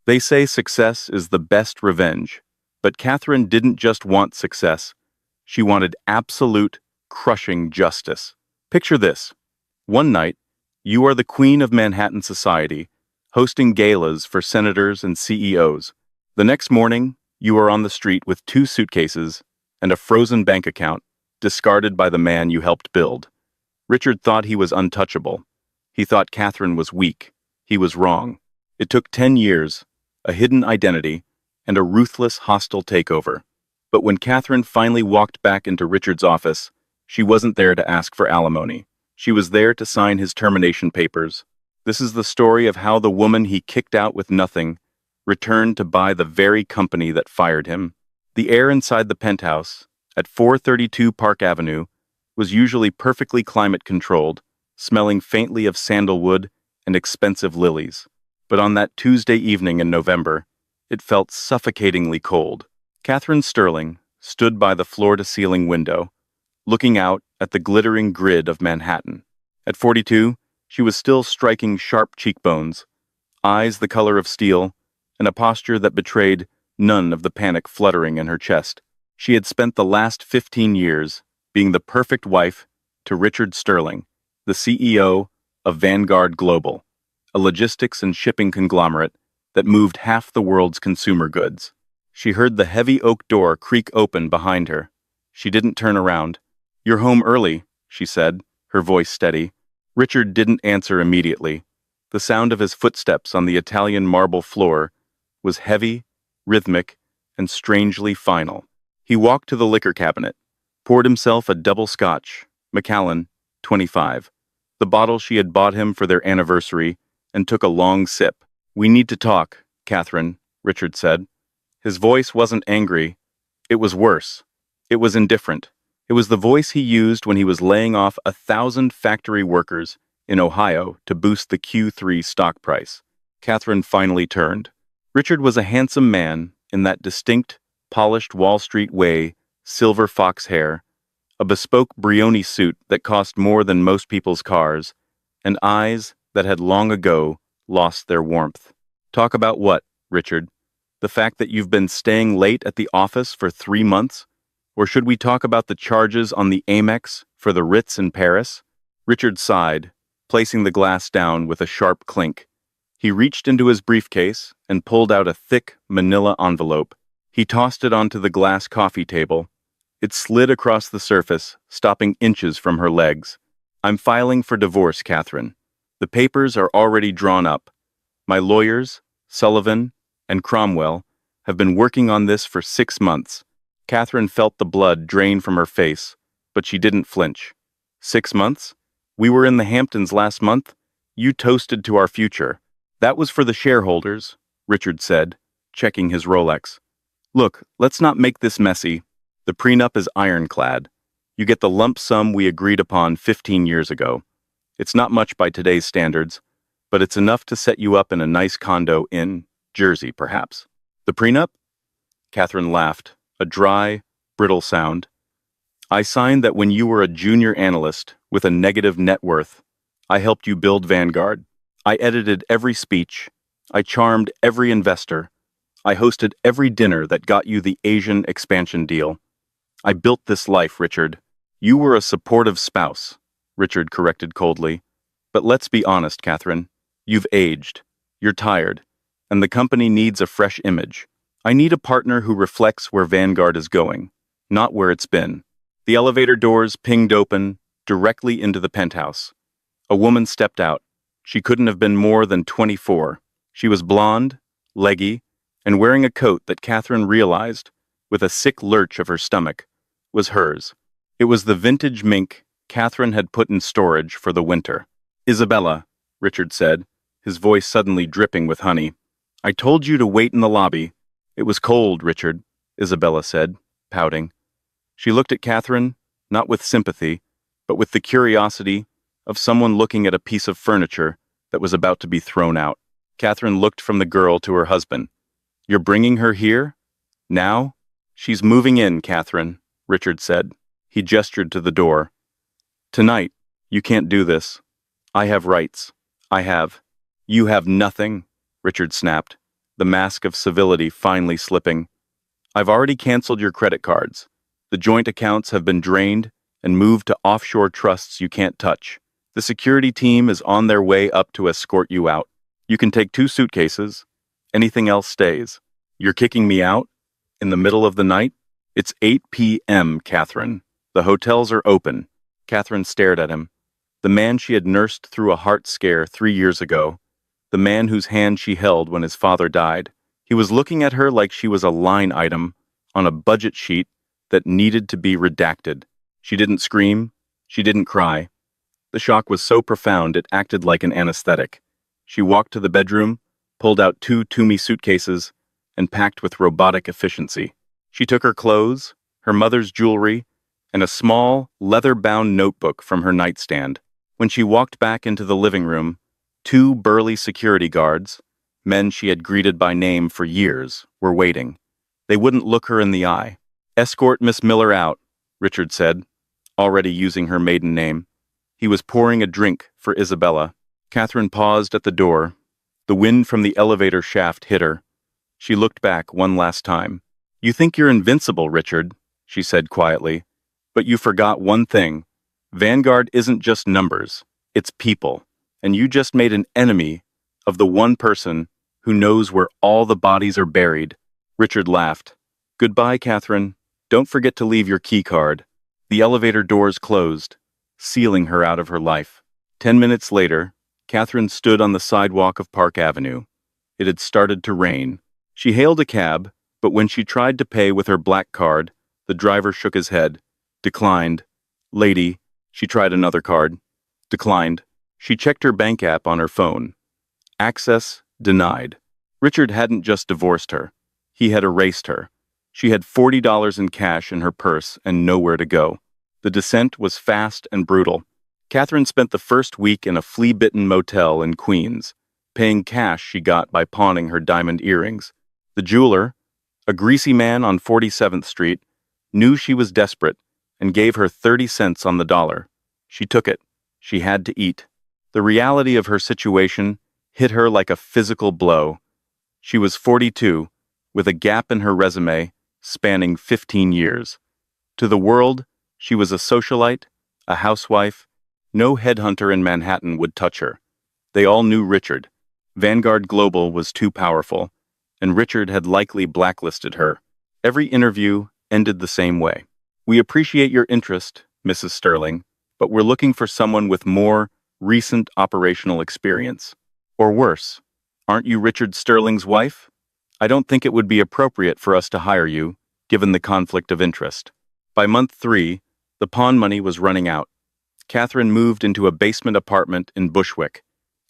They say success is the best revenge, but Catherine didn't just want success. She wanted absolute, crushing justice. Picture this. One night, you are the queen of Manhattan society, hosting galas for senators and CEOs. The next morning, you are on the street with 2 suitcases and a frozen bank account discarded by the man you helped build. Richard thought he was untouchable. He thought Catherine was weak. He was wrong. It took 10 years, a hidden identity, and a ruthless, hostile takeover. But when Catherine finally walked back into Richard's office, she wasn't there to ask for alimony. She was there to sign his termination papers. This is the story of how the woman he kicked out with nothing returned to buy the very company that fired him. The air inside the penthouse, at 432 Park Avenue, was usually perfectly climate-controlled, smelling faintly of sandalwood and expensive lilies. But on that Tuesday evening in November, it felt suffocatingly cold. Catherine Sterling stood by the floor-to-ceiling window, looking out at the glittering grid of Manhattan. At 42, she was still striking sharp cheekbones, eyes the color of steel, and a posture that betrayed none of the panic fluttering in her chest. She had spent the last 15 years being the perfect wife to Richard Sterling, the CEO of Vanguard Global, a logistics and shipping conglomerate that moved half the world's consumer goods. She heard the heavy oak door creak open behind her. She didn't turn around. "You're home early," she said, her voice steady. Richard didn't answer immediately. The sound of his footsteps on the Italian marble floor was heavy, rhythmic, and strangely final. He walked to the liquor cabinet, poured himself a double scotch, Macallan, 25, the bottle she had bought him for their anniversary, and took a long sip. "We need to talk, Catherine," Richard said. His voice wasn't angry. It was worse. It was indifferent. It was the voice he used when he was laying off 1,000 factory workers in Ohio to boost the Q3 stock price. Catherine finally turned. Richard was a handsome man in that distinct, polished Wall Street way, silver fox hair, a bespoke Brioni suit that cost more than most people's cars, and eyes that had long ago lost their warmth. "Talk about what, Richard? The fact that you've been staying late at the office for 3 months? Or should we talk about the charges on the Amex for the Ritz in Paris?" Richard sighed, placing the glass down with a sharp clink. He reached into his briefcase and pulled out a thick manila envelope. He tossed it onto the glass coffee table. It slid across the surface, stopping inches from her legs. "I'm filing for divorce, Catherine. The papers are already drawn up. My lawyers, Sullivan and Cromwell, have been working on this for 6 months. Catherine felt the blood drain from her face, but she didn't flinch. 6 months? We were in the Hamptons last month. You toasted to our future. That was for the shareholders, Richard said, checking his Rolex. Look, let's not make this messy. The prenup is ironclad. You get the lump sum we agreed upon 15 years ago. It's not much by today's standards, but it's enough to set you up in a nice condo in Jersey, perhaps. The prenup? Catherine laughed, a dry, brittle sound. I signed that when you were a junior analyst with a negative net worth. I helped you build Vanguard. I edited every speech. I charmed every investor. I hosted every dinner that got you the Asian expansion deal. I built this life, Richard. You were a supportive spouse, Richard corrected coldly. But let's be honest, Catherine. You've aged. You're tired. And the company needs a fresh image. I need a partner who reflects where Vanguard is going, not where it's been. The elevator doors pinged open, directly into the penthouse. A woman stepped out. She couldn't have been more than 24. She was blonde, leggy, and wearing a coat that Catherine realized, with a sick lurch of her stomach, was hers. It was the vintage mink Catherine had put in storage for the winter. Isabella, Richard said, his voice suddenly dripping with honey. I told you to wait in the lobby. It was cold, Richard, Isabella said, pouting. She looked at Catherine, not with sympathy, but with the curiosity of someone looking at a piece of furniture that was about to be thrown out. Catherine looked from the girl to her husband. You're bringing her here? Now? She's moving in, Catherine, Richard said. He gestured to the door. Tonight, you can't do this. I have rights. I have. You have nothing, Richard snapped. the mask of civility finally slipping. I've already canceled your credit cards. The joint accounts have been drained and moved to offshore trusts you can't touch. The security team is on their way up to escort you out. You can take 2 suitcases. Anything else stays. You're kicking me out? In the middle of the night? It's 8 p.m., Catherine. The hotels are open. Catherine stared at him. The man she had nursed through a heart scare 3 years ago. The man whose hand she held when his father died. He was looking at her like she was a line item on a budget sheet that needed to be redacted. She didn't scream. She didn't cry. The shock was so profound it acted like an anesthetic. She walked to the bedroom, pulled out 2 Tumi suitcases, and packed with robotic efficiency. She took her clothes, her mother's jewelry, and a small, leather-bound notebook from her nightstand. When she walked back into the living room, 2 burly security guards, men she had greeted by name for years, were waiting. They wouldn't look her in the eye. "Escort Miss Miller out," Richard said, already using her maiden name. He was pouring a drink for Isabella. Catherine paused at the door. The wind from the elevator shaft hit her. She looked back one last time. "You think you're invincible, Richard," she said quietly. "But you forgot one thing. Vanguard isn't just numbers, it's people. And you just made an enemy of the one person who knows where all the bodies are buried." Richard laughed. "Goodbye, Catherine. Don't forget to leave your key card." The elevator doors closed, sealing her out of her life. 10 minutes later, Catherine stood on the sidewalk of Park Avenue. It had started to rain. She hailed a cab, but when she tried to pay with her black card, the driver shook his head. Declined. "Lady," she tried another card. Declined. She checked her bank app on her phone. Access denied. Richard hadn't just divorced her. He had erased her. She had $40 in cash in her purse and nowhere to go. The descent was fast and brutal. Catherine spent the first week in a flea-bitten motel in Queens, paying cash she got by pawning her diamond earrings. The jeweler, a greasy man on 47th Street, knew she was desperate and gave her 30 cents on the dollar. She took it. She had to eat. The reality of her situation hit her like a physical blow. She was 42, with a gap in her resume spanning 15 years. To the world, she was a socialite, a housewife. No headhunter in Manhattan would touch her. They all knew Richard. Vanguard Global was too powerful, and Richard had likely blacklisted her. Every interview ended the same way. "We appreciate your interest, Mrs. Sterling, but we're looking for someone with more recent operational experience. Or worse, aren't you Richard Sterling's wife? I don't think it would be appropriate for us to hire you, given the conflict of interest." By month 3, the pawn money was running out. Catherine moved into a basement apartment in Bushwick.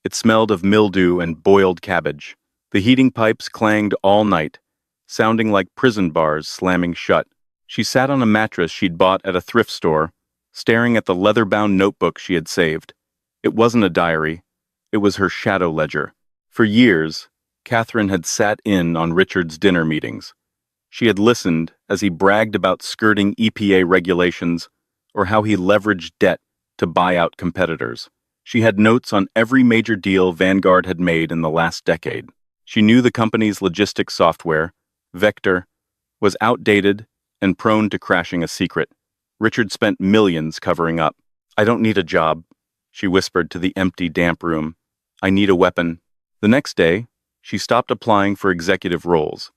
It smelled of mildew and boiled cabbage. The heating pipes clanged all night, sounding like prison bars slamming shut. She sat on a mattress she'd bought at a thrift store, staring at the leather-bound notebook she had saved. It wasn't a diary. It was her shadow ledger. For years, Catherine had sat in on Richard's dinner meetings. She had listened as he bragged about skirting EPA regulations or how he leveraged debt to buy out competitors. She had notes on every major deal Vanguard had made in the last decade. She knew the company's logistics software, Vector, was outdated and prone to crashing a secret. Richard spent millions covering up. "I don't need a job," she whispered to the empty, damp room. "I need a weapon." The next day, she stopped applying for executive roles.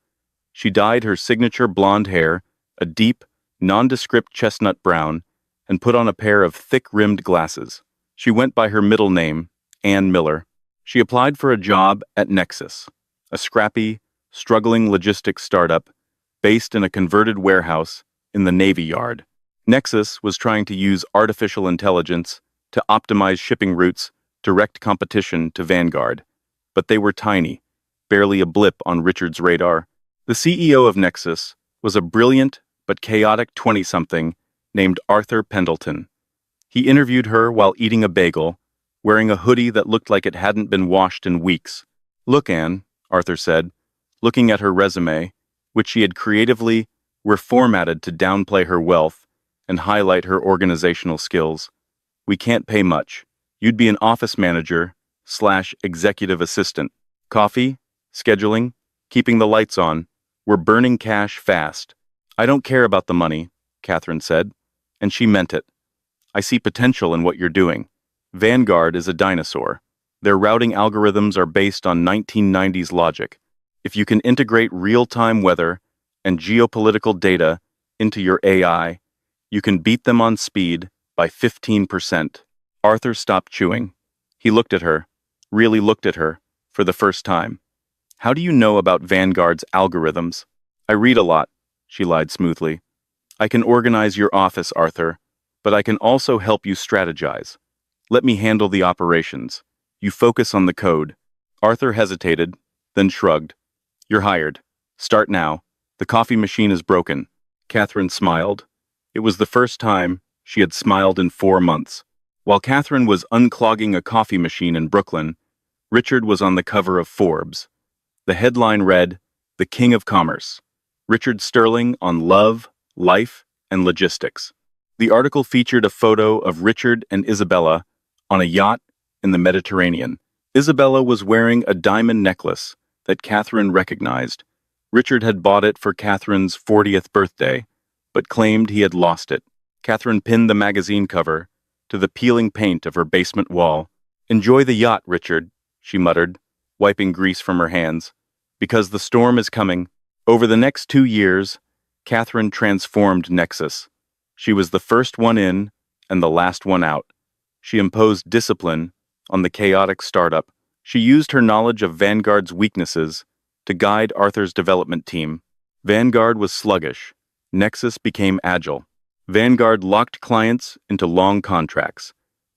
She dyed her signature blonde hair a deep, nondescript chestnut brown and put on a pair of thick-rimmed glasses. She went by her middle name, Ann Miller. She applied for a job at Nexus, a scrappy, struggling logistics startup based in a converted warehouse in the Navy Yard. Nexus was trying to use artificial intelligence to optimize shipping routes, direct competition to Vanguard. But they were tiny, barely a blip on Richard's radar. The CEO of Nexus was a brilliant but chaotic 20-something named Arthur Pendleton. He interviewed her while eating a bagel, wearing a hoodie that looked like it hadn't been washed in weeks. "Look, Anne," Arthur said, looking at her resume, which she had creatively reformatted to downplay her wealth and highlight her organizational skills. "We can't pay much. You'd be an office manager / executive assistant. Coffee? Scheduling? keeping the lights on. We're burning cash fast. I don't care about the money, Catherine said, and she meant it. I see potential in what you're doing. Vanguard is a dinosaur. Their routing algorithms are based on 1990s logic. If you can integrate real-time weather and geopolitical data into your AI, you can beat them on speed by 15%. Arthur stopped chewing. He looked at her, really looked at her, for the first time. How do you know about Vanguard's algorithms? I read a lot, she lied smoothly. I can organize your office, Arthur, but I can also help you strategize. Let me handle the operations. You focus on the code. Arthur hesitated, then shrugged. You're hired. Start now. The coffee machine is broken. Catherine smiled. It was the first time she had smiled in 4 months. While Catherine was unclogging a coffee machine in Brooklyn, Richard was on the cover of Forbes. The headline read, "The King of Commerce, Richard Sterling on Love, Life, and Logistics." The article featured a photo of Richard and Isabella on a yacht in the Mediterranean. Isabella was wearing a diamond necklace that Catherine recognized. Richard had bought it for Catherine's 40th birthday, but claimed he had lost it. Catherine pinned the magazine cover to the peeling paint of her basement wall. "Enjoy the yacht, Richard," she muttered, wiping grease from her hands. "Because the storm is coming." Over the next 2 years, Catherine transformed Nexus. She was the first one in and the last one out. She imposed discipline on the chaotic startup. She used her knowledge of Vanguard's weaknesses to guide Arthur's development team. Vanguard was sluggish. Nexus became agile. Vanguard locked clients into long contracts.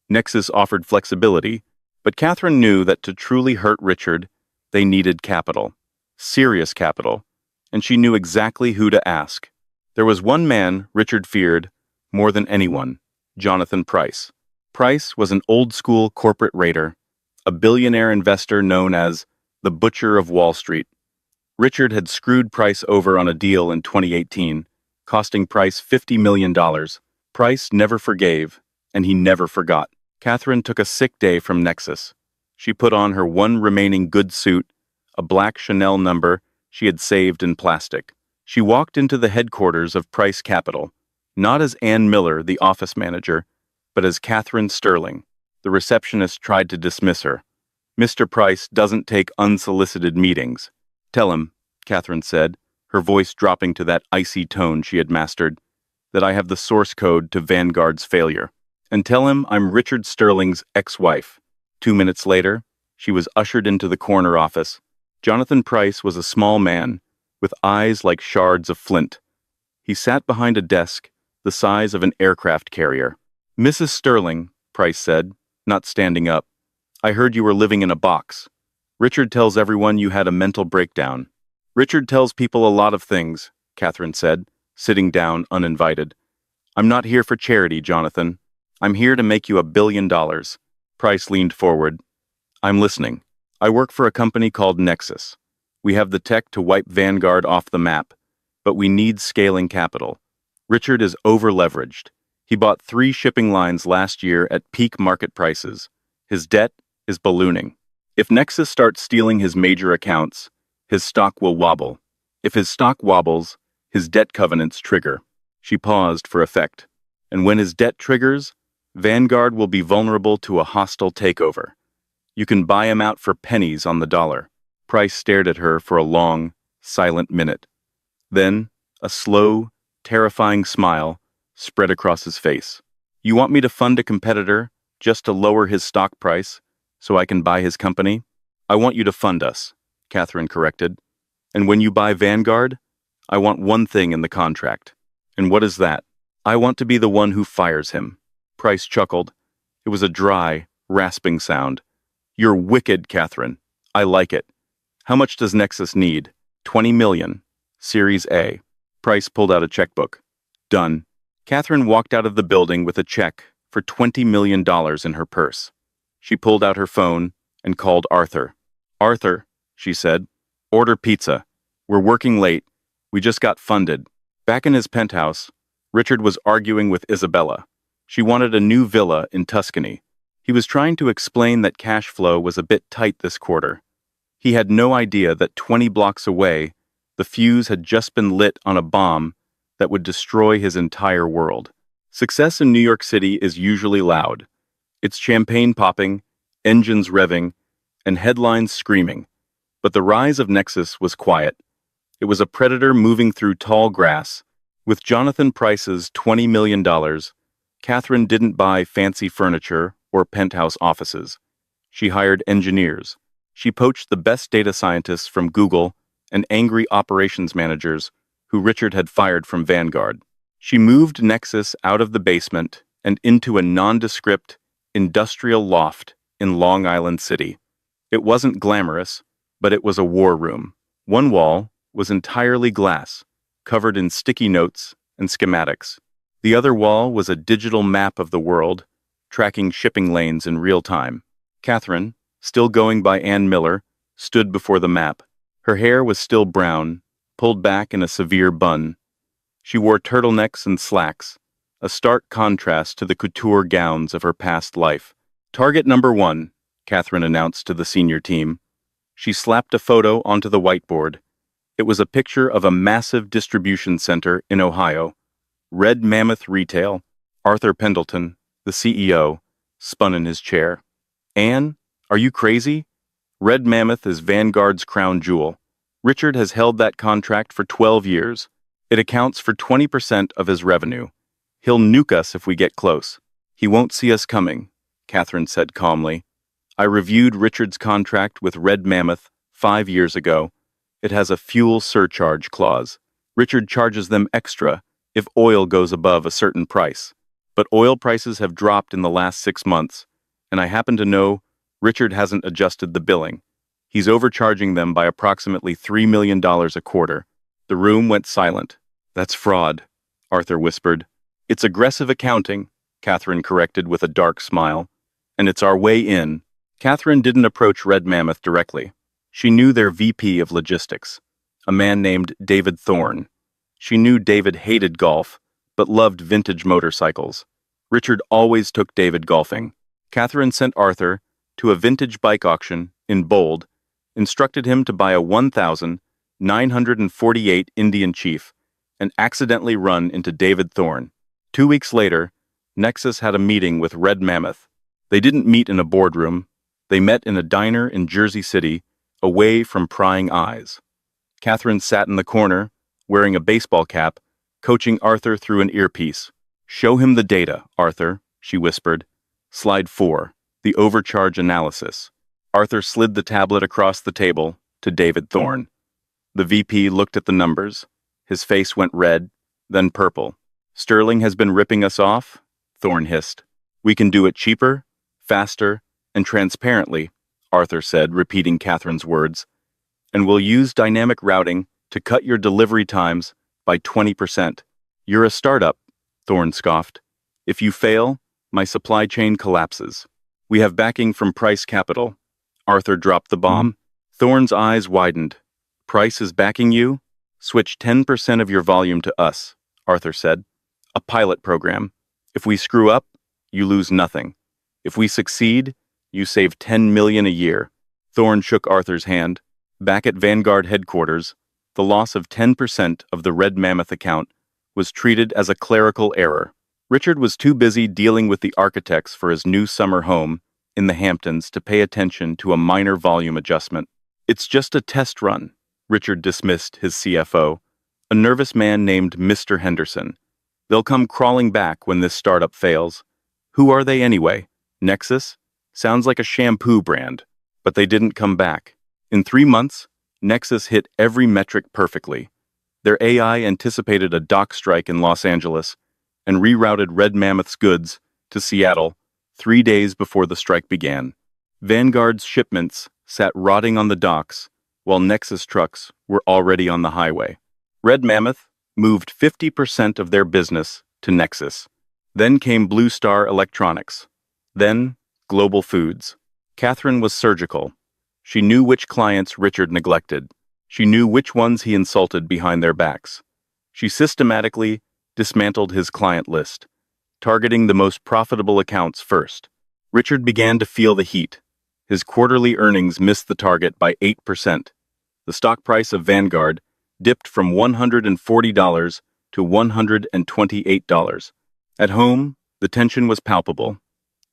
Nexus offered flexibility, but Catherine knew that to truly hurt Richard, they needed capital. Serious capital. And she knew exactly who to ask. There was one man Richard feared more than anyone, Jonathan Price. Price was an old-school corporate raider, a billionaire investor known as the Butcher of Wall Street. Richard had screwed Price over on a deal in 2018, costing Price $50 million. Price never forgave, and he never forgot. Catherine took a sick day from Nexus. She put on her one remaining good suit, a black Chanel number she had saved in plastic. She walked into the headquarters of Price Capital, not as Ann Miller, the office manager, but as Catherine Sterling. The receptionist tried to dismiss her. "Mr. Price doesn't take unsolicited meetings." "Tell him," Catherine said, her voice dropping to that icy tone she had mastered, "that I have the source code to Vanguard's failure. And tell him I'm Richard Sterling's ex-wife." 2 minutes later, she was ushered into the corner office. Jonathan Price was a small man, with eyes like shards of flint. He sat behind a desk the size of an aircraft carrier. "Mrs. Sterling," Price said, not standing up, "I heard you were living in a box. Richard tells everyone you had a mental breakdown." "Richard tells people a lot of things," Catherine said, sitting down uninvited. "I'm not here for charity, Jonathan. I'm here to make you $1 billion. Price leaned forward. "I'm listening. I work for a company called Nexus. We have the tech to wipe Vanguard off the map, but we need scaling capital. Richard is over-leveraged. He bought 3 shipping lines last year at peak market prices. His debt is ballooning. If Nexus starts stealing his major accounts, his stock will wobble. If his stock wobbles, his debt covenants trigger." She paused for effect. "And when his debt triggers, Vanguard will be vulnerable to a hostile takeover. You can buy him out for pennies on the dollar." Price stared at her for a long, silent minute. Then, a slow, terrifying smile spread across his face. "You want me to fund a competitor just to lower his stock price so I can buy his company?" "I want you to fund us," Catherine corrected. "And when you buy Vanguard, I want one thing in the contract." "And what is that?" "I want to be the one who fires him." Price chuckled. It was a dry, rasping sound. "You're wicked, Catherine. I like it. How much does Nexus need?" $20 million. Series A. Price pulled out a checkbook. "Done." Catherine walked out of the building with a check for $20 million in her purse. She pulled out her phone and called Arthur. "Arthur," she said, "order pizza. We're working late. We just got funded." Back in his penthouse, Richard was arguing with Isabella. She wanted a new villa in Tuscany. He was trying to explain that cash flow was a bit tight this quarter. He had no idea that 20 blocks away, the fuse had just been lit on a bomb that would destroy his entire world. Success in New York City is usually loud. It's champagne popping, engines revving, and headlines screaming. But the rise of Nexus was quiet. It was a predator moving through tall grass. With Jonathan Price's $20 million, Catherine didn't buy fancy furniture or penthouse offices. She hired engineers. She poached the best data scientists from Google and angry operations managers who Richard had fired from Vanguard. She moved Nexus out of the basement and into a nondescript, industrial loft in Long Island City. It wasn't glamorous, but it was a war room. One wall was entirely glass, covered in sticky notes and schematics. The other wall was a digital map of the world, tracking shipping lanes in real time. Catherine, still going by Ann Miller, stood before the map. Her hair was still brown, pulled back in a severe bun. She wore turtlenecks and slacks, a stark contrast to the couture gowns of her past life. "Target number 1, Catherine announced to the senior team. She slapped a photo onto the whiteboard. It was a picture of a massive distribution center in Ohio. Red Mammoth Retail. Arthur Pendleton, the CEO, spun in his chair. "Anne, are you crazy? Red Mammoth is Vanguard's crown jewel. Richard has held that contract for 12 years. It accounts for 20% of his revenue. He'll nuke us if we get close." "He won't see us coming," Catherine said calmly. "I reviewed Richard's contract with Red Mammoth 5 years ago. It has a fuel surcharge clause. Richard charges them extra if oil goes above a certain price. But oil prices have dropped in the last 6 months, and I happen to know Richard hasn't adjusted the billing. He's overcharging them by approximately $3 million a quarter." The room went silent. "That's fraud," Arthur whispered. "It's aggressive accounting," Catherine corrected with a dark smile. "And it's our way in." Catherine didn't approach Red Mammoth directly. She knew their VP of logistics, a man named David Thorne. She knew David hated golf, but loved vintage motorcycles. Richard always took David golfing. Catherine sent Arthur to a vintage bike auction in bold, instructed him to buy a 1948 Indian Chief, and accidentally run into David Thorne. 2 weeks later, Nexus had a meeting with Red Mammoth. They didn't meet in a boardroom. They met in a diner in Jersey City, away from prying eyes. Catherine sat in the corner, wearing a baseball cap, coaching Arthur through an earpiece. "Show him the data, Arthur," she whispered. "Slide 4, the overcharge analysis." Arthur slid the tablet across the table to David Thorne. The VP looked at the numbers. His face went red, then purple. "Sterling has been ripping us off," Thorne hissed. "We can do it cheaper, faster, and transparently," Arthur said, repeating Catherine's words. "And we'll use dynamic routing to cut your delivery times by 20%. "You're a startup," Thorne scoffed. "If you fail, my supply chain collapses. We have backing from Price Capital." Arthur dropped the bomb. Thorne's eyes widened. "Price is backing you? Switch 10% of your volume to us," Arthur said. "A pilot program. If we screw up, you lose nothing. If we succeed, you save $10 million a year." Thorne shook Arthur's hand. Back at Vanguard headquarters, the loss of 10% of the Red Mammoth account was treated as a clerical error. Richard was too busy dealing with the architects for his new summer home in the Hamptons to pay attention to a minor volume adjustment. "It's just a test run," Richard dismissed his CFO, a nervous man named Mr. Henderson. "They'll come crawling back when this startup fails. Who are they anyway? Nexus? Sounds like a shampoo brand." But they didn't come back. In 3 months, Nexus hit every metric perfectly. Their AI anticipated a dock strike in Los Angeles and rerouted Red Mammoth's goods to Seattle 3 days before the strike began. Vanguard's shipments sat rotting on the docks, while Nexus trucks were already on the highway. Red Mammoth moved 50% of their business to Nexus. Then came Blue Star Electronics. Then Global Foods. Catherine was surgical. She knew which clients Richard neglected. She knew which ones he insulted behind their backs. She systematically dismantled his client list, targeting the most profitable accounts first. Richard began to feel the heat. His quarterly earnings missed the target by 8%. The stock price of Vanguard dipped from $140 to $128. At home, the tension was palpable.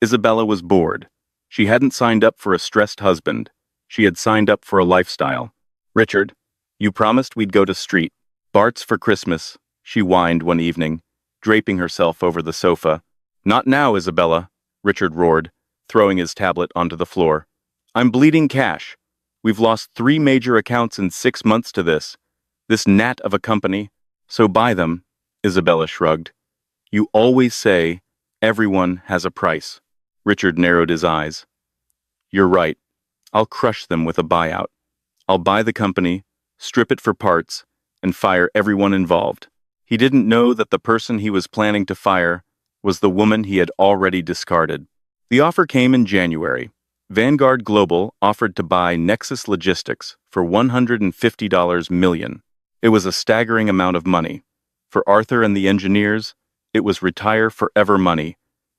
Isabella was bored. She hadn't signed up for a stressed husband. She had signed up for a lifestyle. "Richard, you promised we'd go to Street Bart's for Christmas," she whined one evening, draping herself over the sofa. "Not now, Isabella," Richard roared, throwing his tablet onto the floor. "I'm bleeding cash. We've lost 3 major accounts in 6 months to this gnat of a company. So buy them," Isabella shrugged. "You always say everyone has a price." Richard narrowed his eyes. "You're right. I'll crush them with a buyout. I'll buy the company, strip it for parts, and fire everyone involved." He didn't know that the person he was planning to fire was the woman he had already discarded. The offer came in January. Vanguard Global offered to buy Nexus Logistics for $150 million. It was a staggering amount of money. For Arthur and the engineers, it was retire forever money.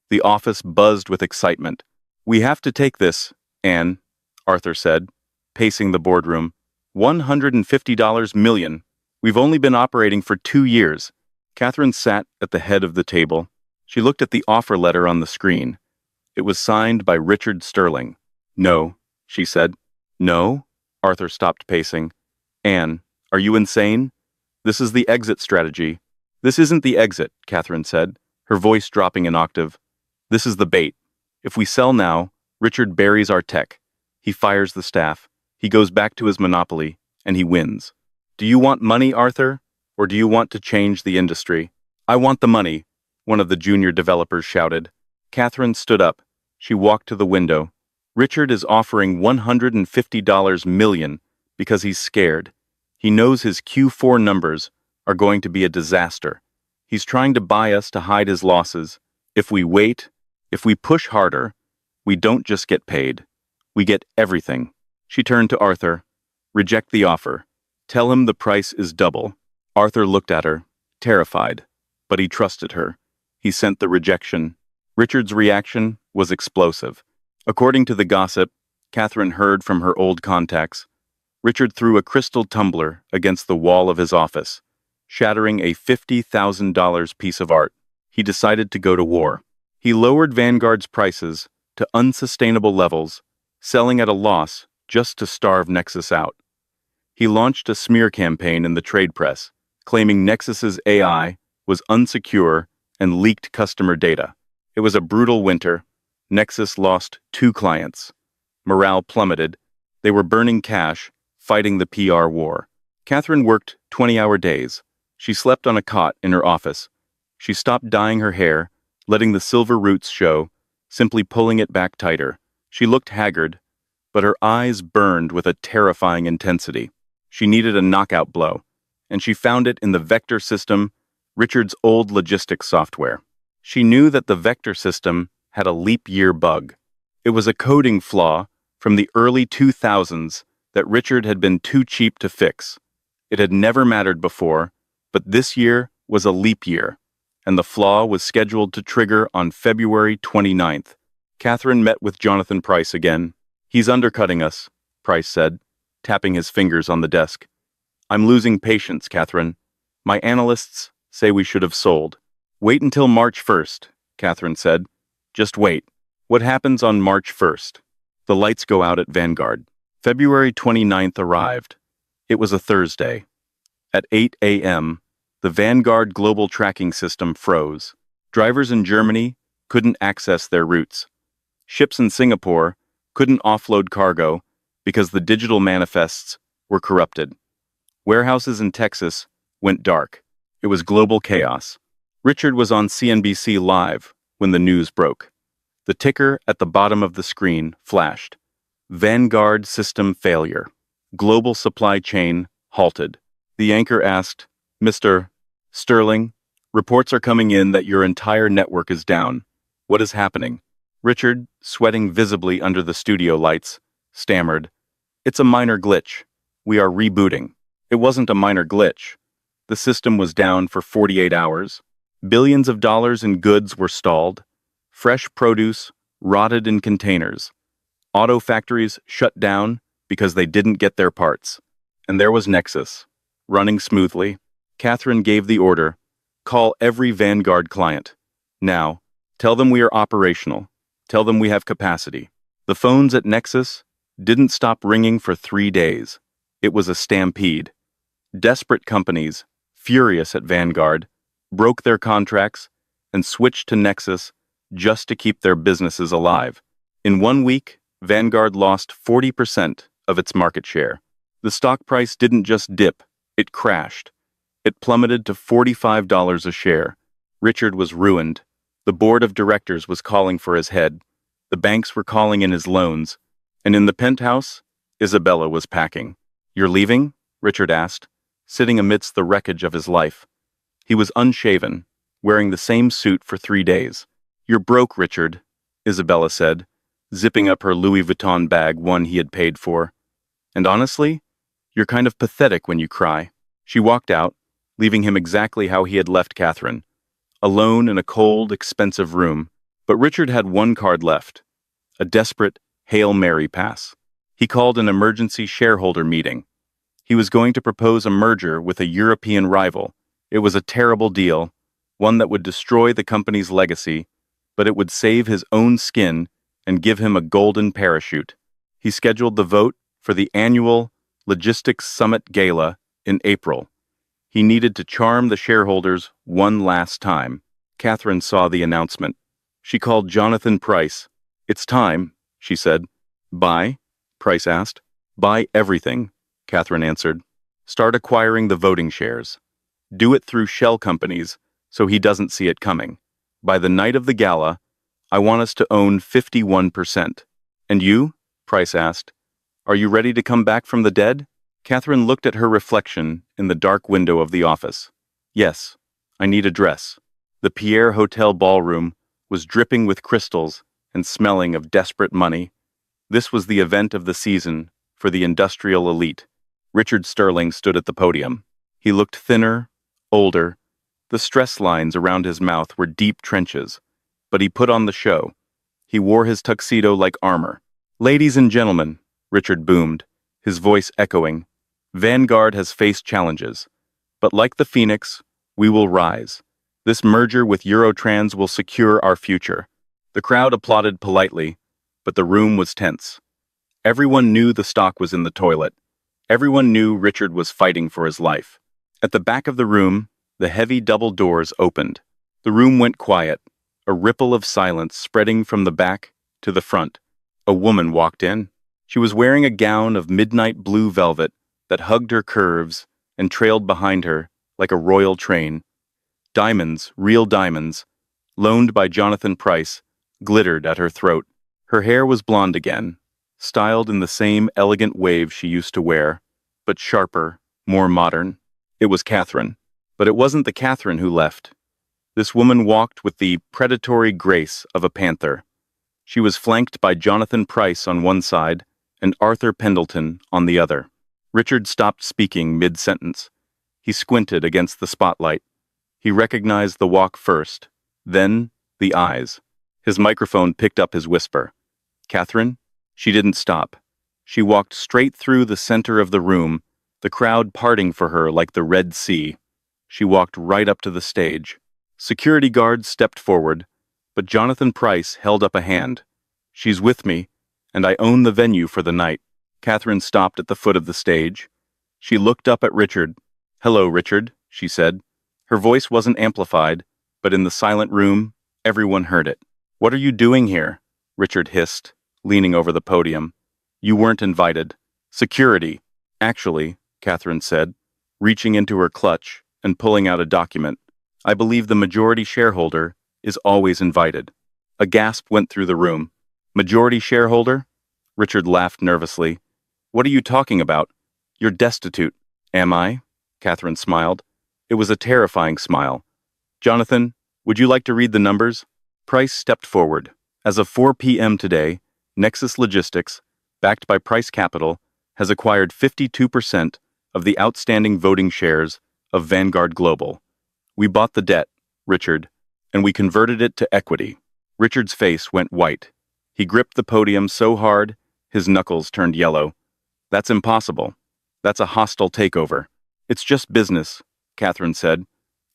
The office buzzed with excitement. "We have to take this, Anne," Arthur said, pacing the boardroom. $150 million. We've only been operating for 2 years. Catherine sat at the head of the table. She looked at the offer letter on the screen. It was signed by Richard Sterling. "No," she said. "No?" Arthur stopped pacing. "Anne, are you insane? This is the exit strategy." "This isn't the exit," Catherine said, her voice dropping an octave. "This is the bait. If we sell now, Richard buries our tech. He fires the staff. He goes back to his monopoly, and he wins. Do you want money, Arthur, or do you want to change the industry?" "I want the money," one of the junior developers shouted. Catherine stood up. She walked to the window. "Richard is offering $150 million because he's scared. He knows his Q4 numbers are going to be a disaster. He's trying to buy us to hide his losses. If we wait, if we push harder, we don't just get paid. We get everything." She turned to Arthur. "Reject the offer. Tell him the price is double." Arthur looked at her, terrified, but he trusted her. He sent the rejection. Richard's reaction was explosive. According to the gossip Catherine heard from her old contacts, Richard threw a crystal tumbler against the wall of his office, shattering a $50,000 piece of art. He decided to go to war. He lowered Vanguard's prices to unsustainable levels, selling at a loss just to starve Nexus out. He launched a smear campaign in the trade press, claiming Nexus's AI was unsecure and leaked customer data. It was a brutal winter. Nexus lost 2 clients. Morale plummeted. They were burning cash, fighting the PR war. Catherine worked 20-hour days. She slept on a cot in her office. She stopped dyeing her hair, letting the silver roots show, simply pulling it back tighter. She looked haggard, but her eyes burned with a terrifying intensity. She needed a knockout blow, and she found it in the Vector system, Richard's old logistics software. She knew that the Vector system had a leap year bug. It was a coding flaw from the early 2000s that Richard had been too cheap to fix. It had never mattered before, but this year was a leap year, and the flaw was scheduled to trigger on February 29th. Catherine met with Jonathan Price again. "He's undercutting us," Price said, tapping his fingers on the desk. "I'm losing patience, Catherine. My analysts say we should have sold." "Wait until March 1st, Catherine said. "Just wait." What happens on March 1st? The lights go out at Vanguard. February 29th arrived. It was a Thursday. At 8 a.m., the Vanguard global tracking system froze. Drivers in Germany couldn't access their routes. Ships in Singapore couldn't offload cargo because the digital manifests were corrupted. Warehouses in Texas went dark. It was global chaos. Richard was on CNBC Live when the news broke. The ticker at the bottom of the screen flashed. Vanguard system failure. Global supply chain halted. The anchor asked, "Mr. Sterling, reports are coming in that your entire network is down. What is happening?" Richard, sweating visibly under the studio lights, stammered, "It's a minor glitch. We are rebooting." It wasn't a minor glitch. The system was down for 48 hours. Billions of dollars in goods were stalled. Fresh produce rotted in containers. Auto factories shut down because they didn't get their parts. And there was Nexus, running smoothly. Catherine gave the order, call every Vanguard client. Now, tell them we are operational. Tell them we have capacity. The phones at Nexus didn't stop ringing for 3 days. It was a stampede. Desperate companies, furious at Vanguard, broke their contracts and switched to Nexus just to keep their businesses alive. In 1 week, Vanguard lost 40% of its market share. The stock price didn't just dip, it crashed. It plummeted to $45 a share. Richard was ruined. The board of directors was calling for his head. The banks were calling in his loans. And in the penthouse, Isabella was packing. You're leaving? Richard asked, sitting amidst the wreckage of his life. He was unshaven, wearing the same suit for 3 days. You're broke, Richard, Isabella said, zipping up her Louis Vuitton bag, one he had paid for. And honestly, you're kind of pathetic when you cry. She walked out, leaving him exactly how he had left Catherine, alone in a cold, expensive room. But Richard had one card left, a desperate Hail Mary pass. He called an emergency shareholder meeting. He was going to propose a merger with a European rival. It was a terrible deal, one that would destroy the company's legacy, but it would save his own skin and give him a golden parachute. He scheduled the vote for the annual Logistics Summit Gala in April. He needed to charm the shareholders one last time. Catherine saw the announcement. She called Jonathan Price. It's time, she said. Buy? Price asked. Buy everything, Catherine answered. Start acquiring the voting shares. Do it through shell companies so he doesn't see it coming. By the night of the gala, I want us to own 51%. And you? Price asked. Are you ready to come back from the dead? Catherine looked at her reflection in the dark window of the office. Yes, I need a dress. The Pierre Hotel ballroom was dripping with crystals and smelling of desperate money. This was the event of the season for the industrial elite. Richard Sterling stood at the podium. He looked thinner, older. The stress lines around his mouth were deep trenches, but he put on the show. He wore his tuxedo like armor. Ladies and gentlemen, Richard boomed, his voice echoing, Vanguard has faced challenges, but like the phoenix, we will rise. This merger with Eurotrans will secure our future. The crowd applauded politely, but the room was tense. Everyone knew the stock was in the toilet. Everyone knew Richard was fighting for his life. At the back of the room, the heavy double doors opened. The room went quiet, a ripple of silence spreading from the back to the front. A woman walked in. She was wearing a gown of midnight blue velvet that hugged her curves and trailed behind her like a royal train. Diamonds, real diamonds, loaned by Jonathan Price, glittered at her throat. Her hair was blonde again, styled in the same elegant wave she used to wear, but sharper, more modern. It was Catherine. But it wasn't the Catherine who left. This woman walked with the predatory grace of a panther. She was flanked by Jonathan Price on one side and Arthur Pendleton on the other. Richard stopped speaking mid-sentence. He squinted against the spotlight. He recognized the walk first, then the eyes. His microphone picked up his whisper. Catherine? She didn't stop. She walked straight through the center of the room, the crowd parting for her like the Red Sea. She walked right up to the stage. Security guards stepped forward, but Jonathan Price held up a hand. She's with me, and I own the venue for the night. Catherine stopped at the foot of the stage. She looked up at Richard. Hello, Richard, she said. Her voice wasn't amplified, but in the silent room, everyone heard it. What are you doing here? Richard hissed, leaning over the podium. You weren't invited. Security. Actually, Catherine said, reaching into her clutch and pulling out a document. I believe the majority shareholder is always invited. A gasp went through the room. Majority shareholder? Richard laughed nervously. What are you talking about? You're destitute. Am I? Catherine smiled. It was a terrifying smile. Jonathan, would you like to read the numbers? Price stepped forward. As of 4 p.m. today, Nexus Logistics, backed by Price Capital, has acquired 52% of the outstanding voting shares of Vanguard Global. We bought the debt, Richard, and we converted it to equity. Richard's face went white. He gripped the podium so hard His knuckles turned yellow. That's impossible. That's a hostile takeover. It's just business, Catherine said,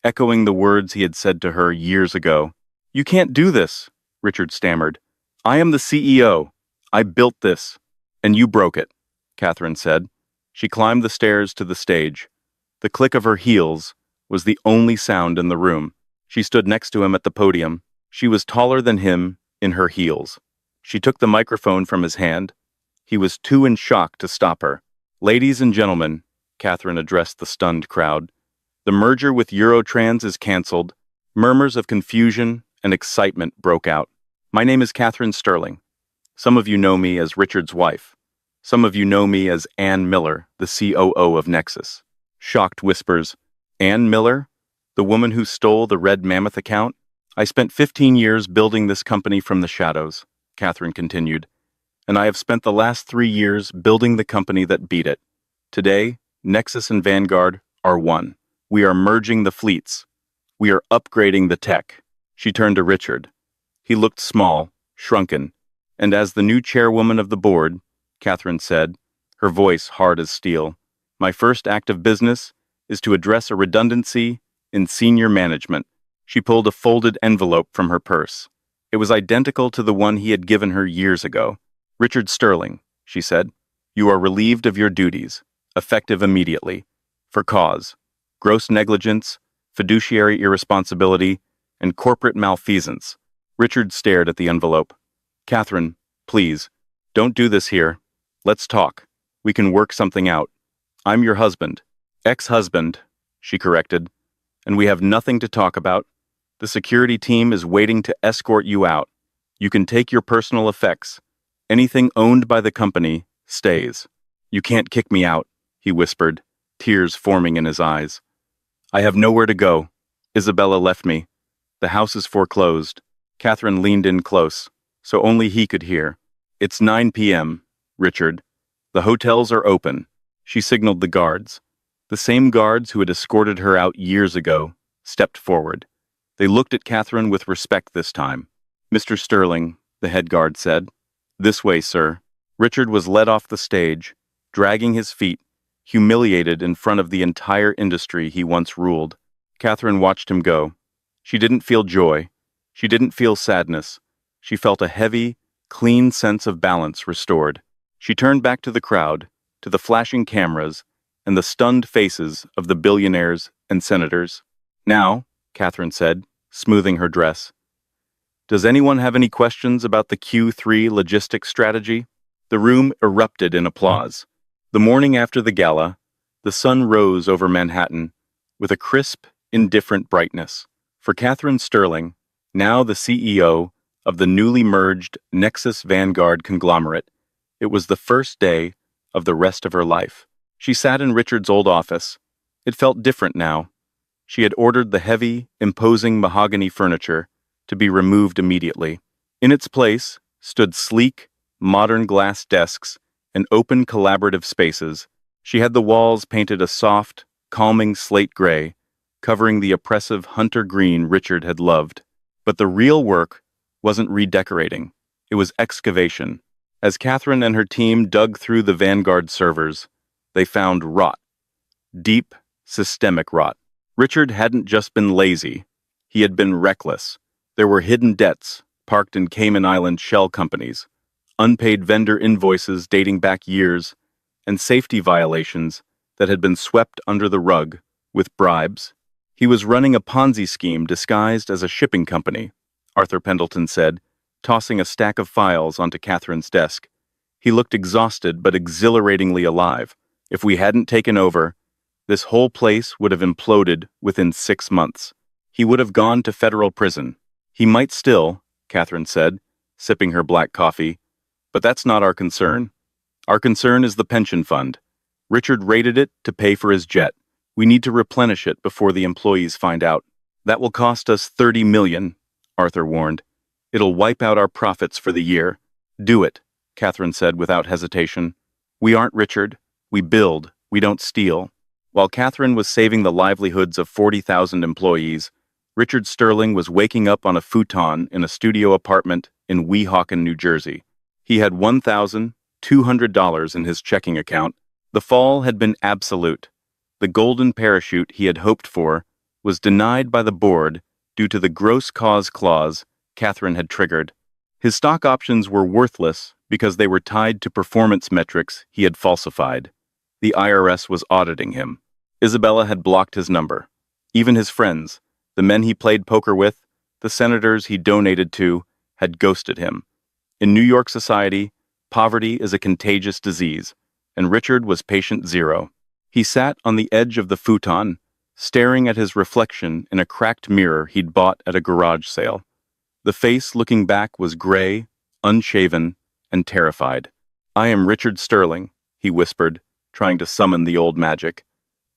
echoing the words he had said to her years ago. You can't do this, Richard stammered. I am the CEO. I built this. And you broke it, Catherine said. She climbed the stairs to the stage. The click of her heels was the only sound in the room. She stood next to him at the podium. She was taller than him in her heels. She took the microphone from his hand. He was too in shock to stop her. Ladies and gentlemen, Catherine addressed the stunned crowd, the merger with Eurotrans is cancelled. Murmurs of confusion and excitement broke out. My name is Catherine Sterling. Some of you know me as Richard's wife. Some of you know me as Ann Miller, the COO of Nexus. Shocked whispers. Ann Miller? The woman who stole the Red Mammoth account? I spent 15 years building this company from the shadows, Catherine continued, and I have spent the last 3 years building the company that beat it. Today, Nexus and Vanguard are one. We are merging the fleets. We are upgrading the tech. She turned to Richard. He looked small, shrunken, and as the new chairwoman of the board, Catherine said, her voice hard as steel, my first act of business is to address a redundancy in senior management. She pulled a folded envelope from her purse. It was identical to the one he had given her years ago. Richard Sterling, she said, you are relieved of your duties, effective immediately, for cause, gross negligence, fiduciary irresponsibility, and corporate malfeasance. Richard stared at the envelope. Catherine, please, don't do this here. Let's talk. We can work something out. I'm your husband. Ex-husband, she corrected. And we have nothing to talk about. The security team is waiting to escort you out. You can take your personal effects. Anything owned by the company stays. You can't kick me out, he whispered, tears forming in his eyes. I have nowhere to go. Isabella left me. The house is foreclosed. Catherine leaned in close, so only he could hear. It's 9 p.m., Richard. The hotels are open. She signaled the guards. The same guards who had escorted her out years ago stepped forward. They looked at Catherine with respect this time. Mr. Sterling, the head guard said. This way, sir. Richard was led off the stage, dragging his feet, humiliated in front of the entire industry he once ruled. Catherine watched him go. She didn't feel joy. She didn't feel sadness. She felt a heavy, clean sense of balance restored. She turned back to the crowd, to the flashing cameras, and the stunned faces of the billionaires and senators. Now, Catherine said, smoothing her dress, does anyone have any questions about the Q3 logistics strategy? The room erupted in applause. The morning after the gala, the sun rose over Manhattan with a crisp, indifferent brightness. For Catherine Sterling, now the CEO of the newly merged Nexus Vanguard conglomerate, it was the first day of the rest of her life. She sat in Richard's old office. It felt different now. She had ordered the heavy, imposing mahogany furniture to be removed immediately. In its place stood sleek, modern glass desks and open collaborative spaces. She had the walls painted a soft, calming slate gray, covering the oppressive hunter green Richard had loved. But the real work wasn't redecorating. It was excavation. As Catherine and her team dug through the Vanguard servers, they found rot. Deep, systemic rot. Richard hadn't just been lazy. He had been reckless. There were hidden debts parked in Cayman Island shell companies, unpaid vendor invoices dating back years, and safety violations that had been swept under the rug with bribes. He was running a Ponzi scheme disguised as a shipping company, Arthur Pendleton said, tossing a stack of files onto Catherine's desk. He looked exhausted but exhilaratingly alive. If we hadn't taken over, this whole place would have imploded within 6 months. He would have gone to federal prison. He might still, Catherine said, sipping her black coffee, but that's not our concern. Our concern is the pension fund. Richard raided it to pay for his jet. We need to replenish it before the employees find out. That will cost us $30 million, Arthur warned. It'll wipe out our profits for the year. Do it, Catherine said without hesitation. We aren't Richard. We build. We don't steal. While Catherine was saving the livelihoods of 40,000 employees, Richard Sterling was waking up on a futon in a studio apartment in Weehawken, New Jersey. He had $1,200 $200 in his checking account. The fall had been absolute. The golden parachute he had hoped for was denied by the board due to the gross cause clause Catherine had triggered. His stock options were worthless because they were tied to performance metrics he had falsified. The IRS was auditing him. Isabella had blocked his number. Even his friends, the men he played poker with, the senators he donated to, had ghosted him. In New York society, poverty is a contagious disease, and Richard was patient zero. He sat on the edge of the futon, staring at his reflection in a cracked mirror he'd bought at a garage sale. The face looking back was gray, unshaven, and terrified. "I am Richard Sterling," he whispered, trying to summon the old magic.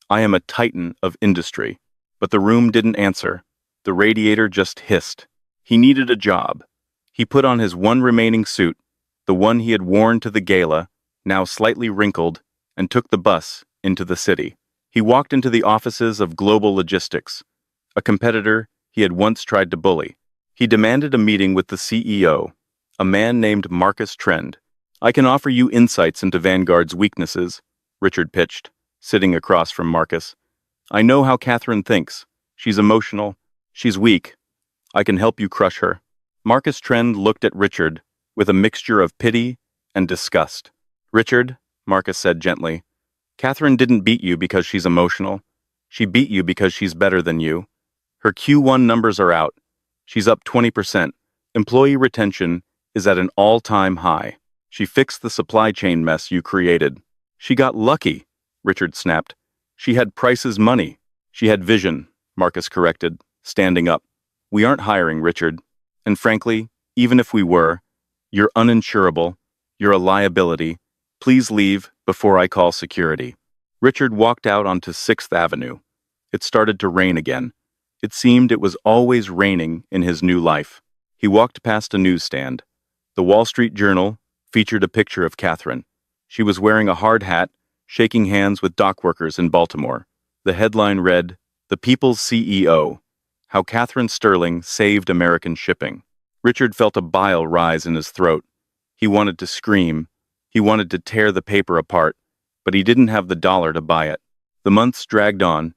"I am a titan of industry." But the room didn't answer. The radiator just hissed. He needed a job. He put on his one remaining suit, the one he had worn to the gala, now slightly wrinkled, and took the bus into the city. He walked into the offices of Global Logistics, a competitor he had once tried to bully. He demanded a meeting with the CEO, a man named Marcus Trend. "I can offer you insights into Vanguard's weaknesses," Richard pitched, sitting across from Marcus. "I know how Catherine thinks. She's emotional. She's weak. I can help you crush her." Marcus Trend looked at Richard with a mixture of pity and disgust. "Richard," Marcus said gently, "Catherine didn't beat you because she's emotional. She beat you because she's better than you. Her Q1 numbers are out. She's up 20%. Employee retention is at an all-time high. She fixed the supply chain mess you created." "She got lucky," Richard snapped. "She had Price's money." "She had vision," Marcus corrected, standing up. "We aren't hiring, Richard. And frankly, even if we were, you're uninsurable. You're a liability. Please leave before I call security." Richard walked out onto 6th Avenue. It started to rain again. It seemed it was always raining in his new life. He walked past a newsstand. The Wall Street Journal featured a picture of Catherine. She was wearing a hard hat, shaking hands with dockworkers in Baltimore. The headline read, "The People's CEO, How Catherine Sterling Saved American Shipping." Richard felt a bile rise in his throat. He wanted to scream. He wanted to tear the paper apart, but he didn't have the dollar to buy it. The months dragged on.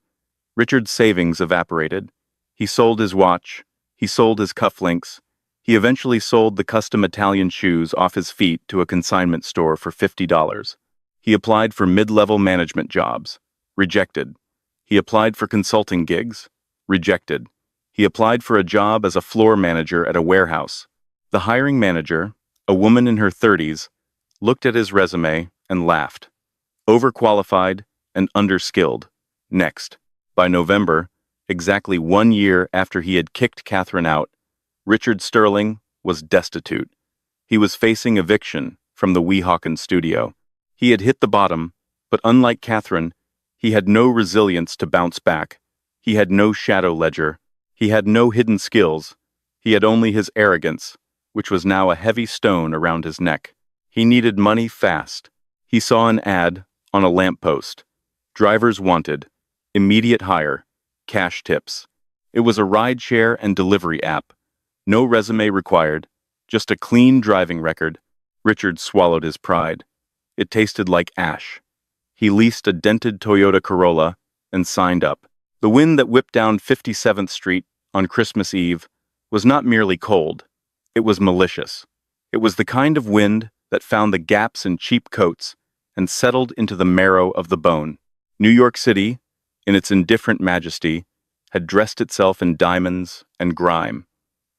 Richard's savings evaporated. He sold his watch. He sold his cufflinks. He eventually sold the custom Italian shoes off his feet to a consignment store for $50. He applied for mid-level management jobs. Rejected. He applied for consulting gigs. Rejected. He applied for a job as a floor manager at a warehouse. The hiring manager, a woman in her 30s, looked at his resume and laughed. Overqualified and underskilled. Next. By November, exactly 1 year after he had kicked Catherine out, Richard Sterling was destitute. He was facing eviction from the Weehawken studio. He had hit the bottom, but unlike Catherine, he had no resilience to bounce back. He had no shadow ledger. He had no hidden skills. He had only his arrogance, which was now a heavy stone around his neck. He needed money fast. He saw an ad on a lamppost. Drivers wanted. Immediate hire. Cash tips. It was a rideshare and delivery app. No resume required. Just a clean driving record. Richard swallowed his pride. It tasted like ash. He leased a dented Toyota Corolla and signed up. The wind that whipped down 57th Street on Christmas Eve was not merely cold. It was malicious. It was the kind of wind that found the gaps in cheap coats and settled into the marrow of the bone. New York City, in its indifferent majesty, had dressed itself in diamonds and grime.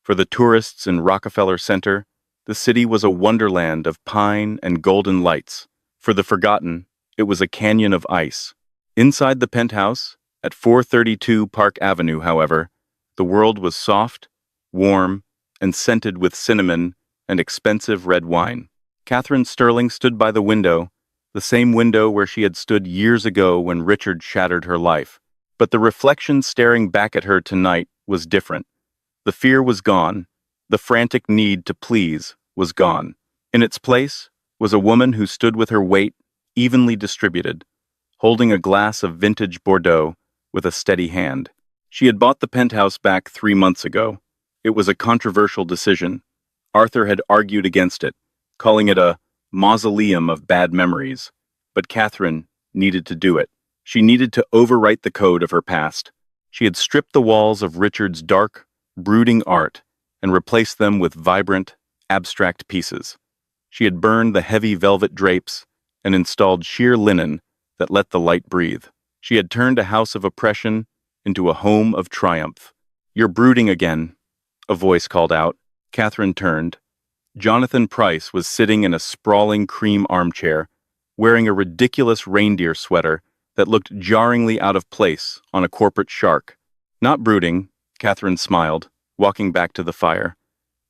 For the tourists in Rockefeller Center, the city was a wonderland of pine and golden lights. For the forgotten, it was a canyon of ice. Inside the penthouse, at 432 Park Avenue, however, the world was soft, warm, and scented with cinnamon and expensive red wine. Catherine Sterling stood by the window, the same window where she had stood years ago when Richard shattered her life. But the reflection staring back at her tonight was different. The fear was gone. The frantic need to please was gone. In its place was a woman who stood with her weight evenly distributed, holding a glass of vintage Bordeaux with a steady hand. She had bought the penthouse back 3 months ago. It was a controversial decision. Arthur had argued against it, calling it a mausoleum of bad memories. But Catherine needed to do it. She needed to overwrite the code of her past. She had stripped the walls of Richard's dark, brooding art and replaced them with vibrant, abstract pieces. She had burned the heavy velvet drapes and installed sheer linen that let the light breathe. She had turned a house of oppression into a home of triumph. "You're brooding again," a voice called out. Catherine turned. Jonathan Price was sitting in a sprawling cream armchair, wearing a ridiculous reindeer sweater that looked jarringly out of place on a corporate shark. "Not brooding," Catherine smiled, walking back to the fire.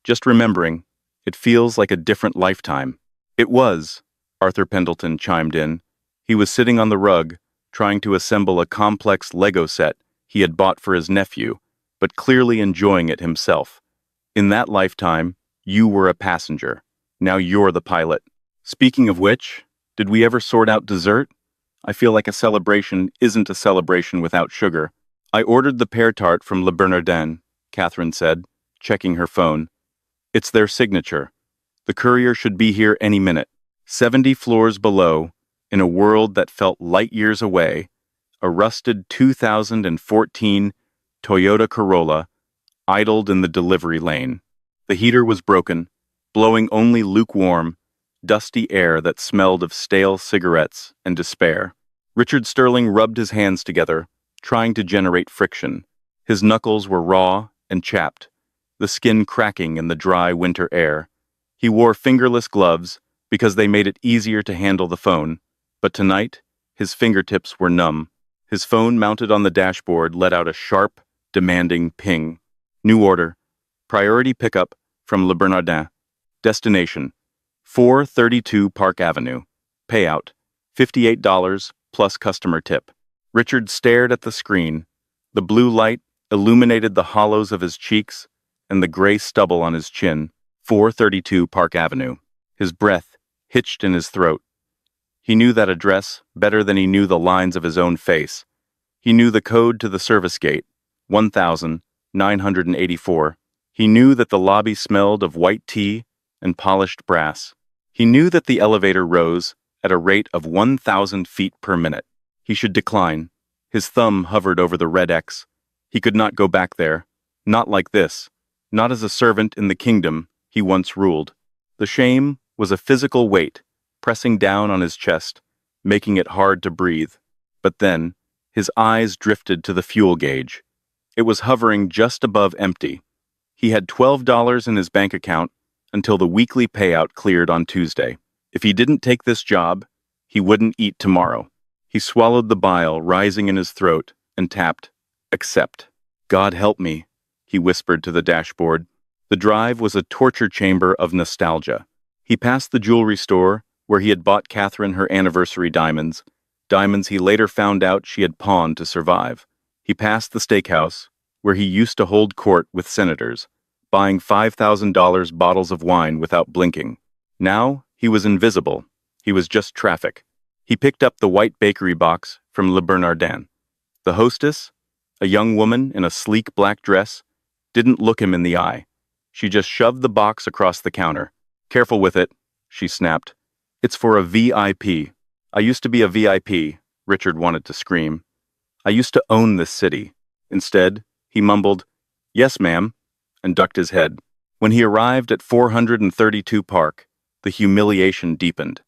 "Just remembering, it feels like a different lifetime." "It was," Arthur Pendleton chimed in. He was sitting on the rug, trying to assemble a complex Lego set he had bought for his nephew, but clearly enjoying it himself. "In that lifetime, you were a passenger. Now you're the pilot. Speaking of which, did we ever sort out dessert? I feel like a celebration isn't a celebration without sugar." "I ordered the pear tart from Le Bernardin," Catherine said, checking her phone. "It's their signature. The courier should be here any minute." 70 floors below, in a world that felt light years away, a rusted 2014 Toyota Corolla idled in the delivery lane. The heater was broken, blowing only lukewarm, dusty air that smelled of stale cigarettes and despair. Richard Sterling rubbed his hands together, trying to generate friction. His knuckles were raw and chapped, the skin cracking in the dry winter air. He wore fingerless gloves because they made it easier to handle the phone, but tonight, his fingertips were numb. His phone mounted on the dashboard let out a sharp, demanding ping. "New order. Priority pickup from Le Bernardin. Destination: 432 Park Avenue. Payout: $58 plus customer tip." Richard stared at the screen. The blue light illuminated the hollows of his cheeks and the gray stubble on his chin. 432 Park Avenue. His breath hitched in his throat. He knew that address better than he knew the lines of his own face. He knew the code to the service gate, 1984. He knew that the lobby smelled of white tea and polished brass. He knew that the elevator rose at a rate of 1,000 feet per minute. He should decline. His thumb hovered over the red X. He could not go back there. Not like this. Not as a servant in the kingdom he once ruled. The shame was a physical weight, pressing down on his chest, making it hard to breathe. But then, his eyes drifted to the fuel gauge. It was hovering just above empty. He had $12 in his bank account until the weekly payout cleared on Tuesday. If he didn't take this job, he wouldn't eat tomorrow. He swallowed the bile rising in his throat and tapped, "Accept." "God help me," he whispered to the dashboard. The drive was a torture chamber of nostalgia. He passed the jewelry store where he had bought Catherine her anniversary diamonds, diamonds he later found out she had pawned to survive. He passed the steakhouse where he used to hold court with senators, buying $5,000 bottles of wine without blinking. Now he was invisible. He was just traffic. He picked up the white bakery box from Le Bernardin. The hostess, a young woman in a sleek black dress, didn't look him in the eye. She just shoved the box across the counter. "Careful with it," she snapped. "It's for a VIP. I used to be a VIP," Richard wanted to scream. "I used to own this city." Instead, he mumbled, "Yes, ma'am," and ducked his head. When he arrived at 432 Park, the humiliation deepened.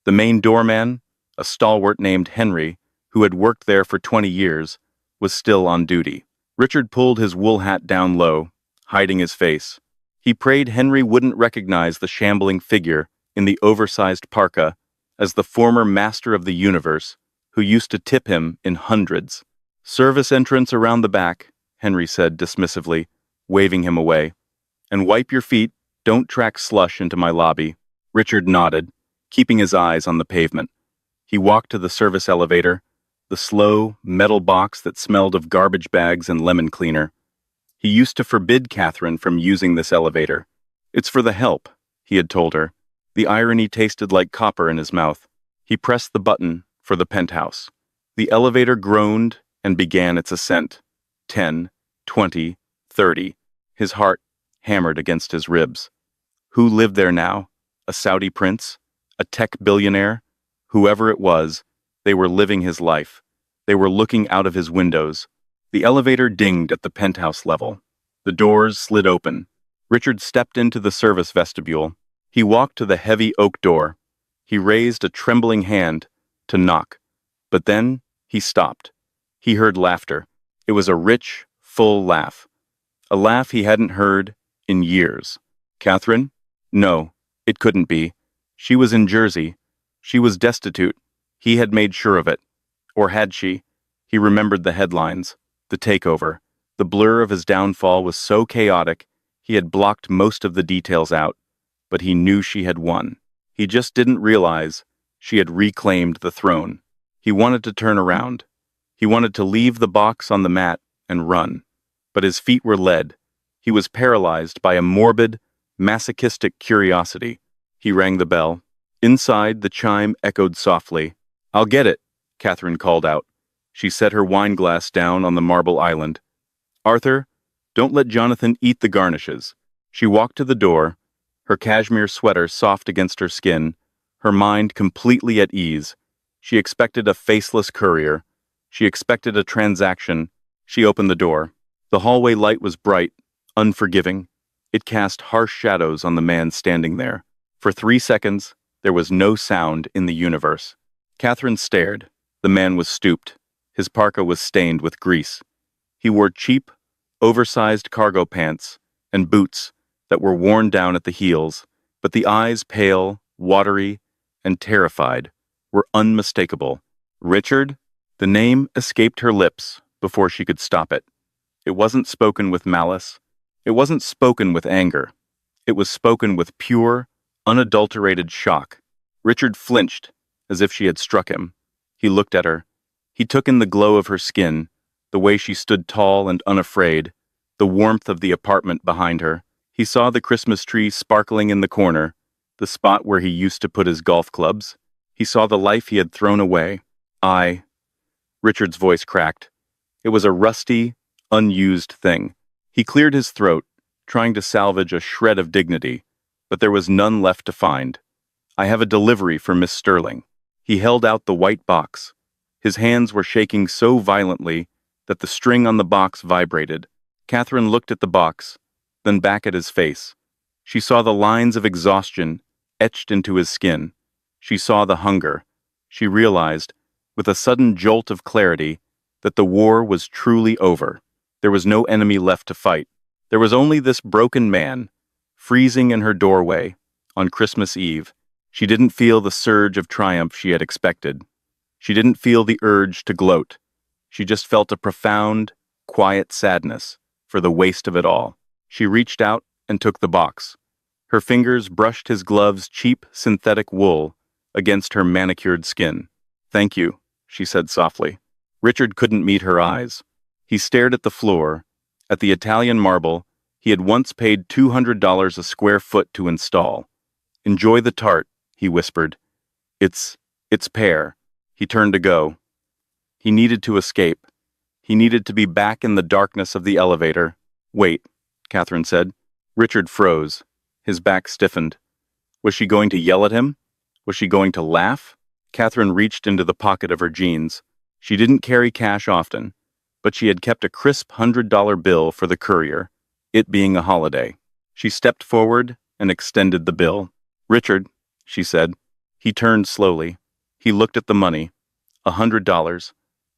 The main doorman, a stalwart named Henry, who had worked there for 20 years, was still on duty. Richard pulled his wool hat down low, hiding his face. He prayed Henry wouldn't recognize the shambling figure in the oversized parka as the former master of the universe, who used to tip him in hundreds. "Service entrance around the back," Henry said dismissively, waving him away. "And wipe your feet, don't track slush into my lobby." Richard nodded, keeping his eyes on the pavement. He walked to the service elevator, the slow, metal box that smelled of garbage bags and lemon cleaner. He used to forbid Catherine from using this elevator. "It's for the help," he had told her. The irony tasted like copper in his mouth. He pressed the button for the penthouse. The elevator groaned and began its ascent. 10, 20, 30. His heart hammered against his ribs. Who lived there now? A Saudi prince? a tech billionaire. Whoever it was, they were living his life. They were looking out of his windows. The elevator dinged at the penthouse level. The doors slid open. Richard stepped into the service vestibule. He walked to the heavy oak door. He raised a trembling hand to knock. But then he stopped. He heard laughter. It was a rich, full laugh. A laugh he hadn't heard in years. Catherine? No, it couldn't be. She was in Jersey. She was destitute. He had made sure of it. Or had she? He remembered the headlines, the takeover. The blur of his downfall was so chaotic, he had blocked most of the details out. But he knew she had won. He just didn't realize she had reclaimed the throne. He wanted to turn around. He wanted to leave the box on the mat and run. But his feet were lead. He was paralyzed by a morbid, masochistic curiosity. He rang the bell. Inside, the chime echoed softly. "I'll get it," Catherine called out. She set her wine glass down on the marble island. "Arthur, don't let Jonathan eat the garnishes." She walked to the door, her cashmere sweater soft against her skin, her mind completely at ease. She expected a faceless courier. She expected a transaction. She opened the door. The hallway light was bright, unforgiving. It cast harsh shadows on the man standing there. For 3 seconds, there was no sound in the universe. Catherine stared. The man was stooped. His parka was stained with grease. He wore cheap, oversized cargo pants and boots that were worn down at the heels, but the eyes, pale, watery, and terrified, were unmistakable. Richard? The name escaped her lips before she could stop it. It wasn't spoken with malice. It wasn't spoken with anger. It was spoken with pure, unadulterated shock. Richard flinched, as if she had struck him. He looked at her. He took in the glow of her skin, the way she stood tall and unafraid, the warmth of the apartment behind her. He saw the Christmas tree sparkling in the corner, the spot where he used to put his golf clubs. He saw the life he had thrown away. Richard's voice cracked. It was a rusty, unused thing. He cleared his throat, trying to salvage a shred of dignity, but there was none left to find. "I have a delivery for Miss Sterling." He held out the white box. His hands were shaking so violently that the string on the box vibrated. Catherine looked at the box, then back at his face. She saw the lines of exhaustion etched into his skin. She saw the hunger. She realized, with a sudden jolt of clarity, that the war was truly over. There was no enemy left to fight. There was only this broken man, freezing in her doorway on Christmas Eve. She didn't feel the surge of triumph she had expected. She didn't feel the urge to gloat. She just felt a profound, quiet sadness for the waste of it all. She reached out and took the box. Her fingers brushed his glove's cheap synthetic wool against her manicured skin. "Thank you," she said softly. Richard couldn't meet her eyes. He stared at the floor, at the Italian marble he had once paid $200 a square foot to install. "Enjoy the tart," he whispered. It's pear." He turned to go. He needed to escape. He needed to be back in the darkness of the elevator. "Wait," Catherine said. Richard froze. His back stiffened. Was she going to yell at him? Was she going to laugh? Catherine reached into the pocket of her jeans. She didn't carry cash often, but she had kept a crisp $100 bill for the courier, it being a holiday. She stepped forward and extended the bill. "Richard," she said. He turned slowly. He looked at the money. $100.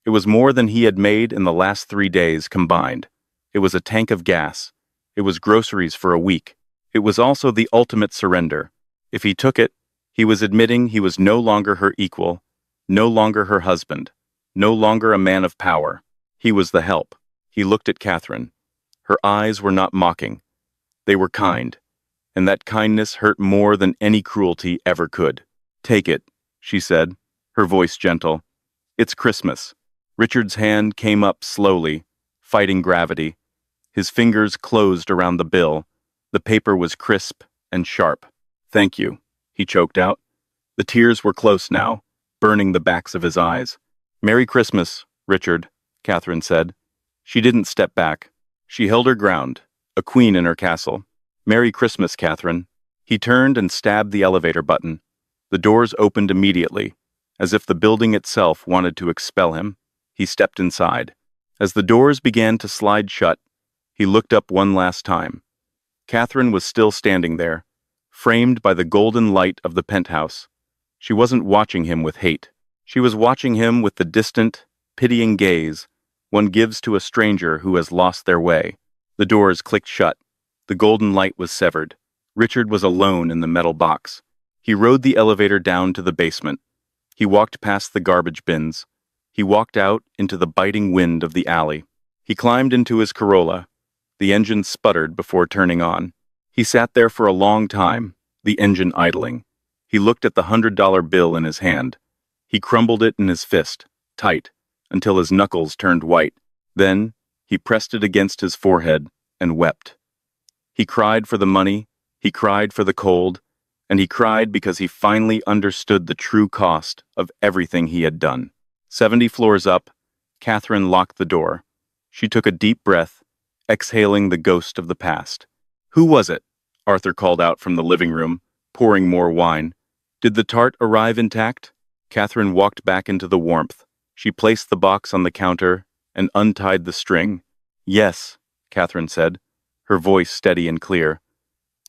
It was more than he had made in the last 3 days combined. It was a tank of gas. It was groceries for a week. It was also the ultimate surrender. If he took it, he was admitting he was no longer her equal, no longer her husband, no longer a man of power. He was the help. He looked at Catherine. Her eyes were not mocking. They were kind, and that kindness hurt more than any cruelty ever could. "Take it," she said, her voice gentle. "It's Christmas." Richard's hand came up slowly, fighting gravity. His fingers closed around the bill. The paper was crisp and sharp. "Thank you," he choked out. The tears were close now, burning the backs of his eyes. "Merry Christmas, Richard," Catherine said. She didn't step back. She held her ground, a queen in her castle. "Merry Christmas, Catherine." He turned and stabbed the elevator button. The doors opened immediately, as if the building itself wanted to expel him. He stepped inside. As the doors began to slide shut, he looked up one last time. Catherine was still standing there, framed by the golden light of the penthouse. She wasn't watching him with hate. She was watching him with the distant, pitying gaze one gives to a stranger who has lost their way. The doors clicked shut. The golden light was severed. Richard was alone in the metal box. He rode the elevator down to the basement. He walked past the garbage bins. He walked out into the biting wind of the alley. He climbed into his Corolla. The engine sputtered before turning on. He sat there for a long time, the engine idling. He looked at the $100 bill in his hand. He crumbled it in his fist, tight, until his knuckles turned white. Then, he pressed it against his forehead and wept. He cried for the money, he cried for the cold, and he cried because he finally understood the true cost of everything he had done. 70 floors up, Catherine locked the door. She took a deep breath, exhaling the ghost of the past. "Who was it?" Arthur called out from the living room, pouring more wine. "Did the tart arrive intact?" Catherine walked back into the warmth. She placed the box on the counter and untied the string. "Yes," Catherine said, her voice steady and clear.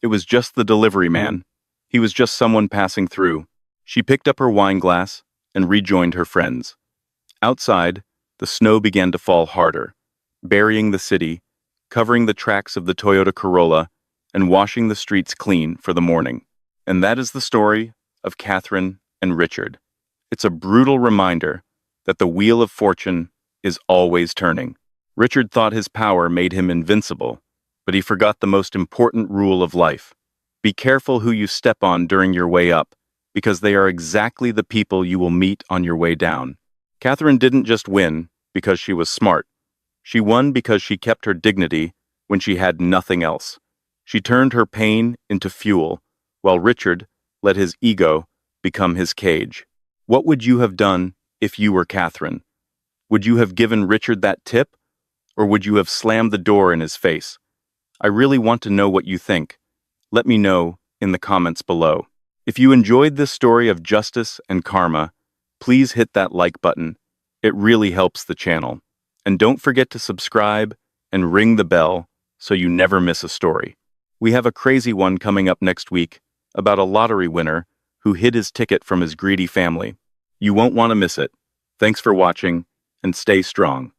"It was just the delivery man. He was just someone passing through." She picked up her wine glass and rejoined her friends. Outside, the snow began to fall harder, burying the city, covering the tracks of the Toyota Corolla, and washing the streets clean for the morning. And that is the story of Catherine and Richard. It's a brutal reminder that the wheel of fortune is always turning. Richard thought his power made him invincible, but he forgot the most important rule of life. Be careful who you step on during your way up, because they are exactly the people you will meet on your way down. Catherine didn't just win because she was smart. She won because she kept her dignity when she had nothing else. She turned her pain into fuel, while Richard let his ego become his cage. What would you have done if you were Catherine? Would you have given Richard that tip, or would you have slammed the door in his face? I really want to know what you think. Let me know in the comments below. If you enjoyed this story of justice and karma, please hit that like button. It really helps the channel. And don't forget to subscribe and ring the bell so you never miss a story. We have a crazy one coming up next week about a lottery winner who hid his ticket from his greedy family. You won't want to miss it. Thanks for watching, and stay strong.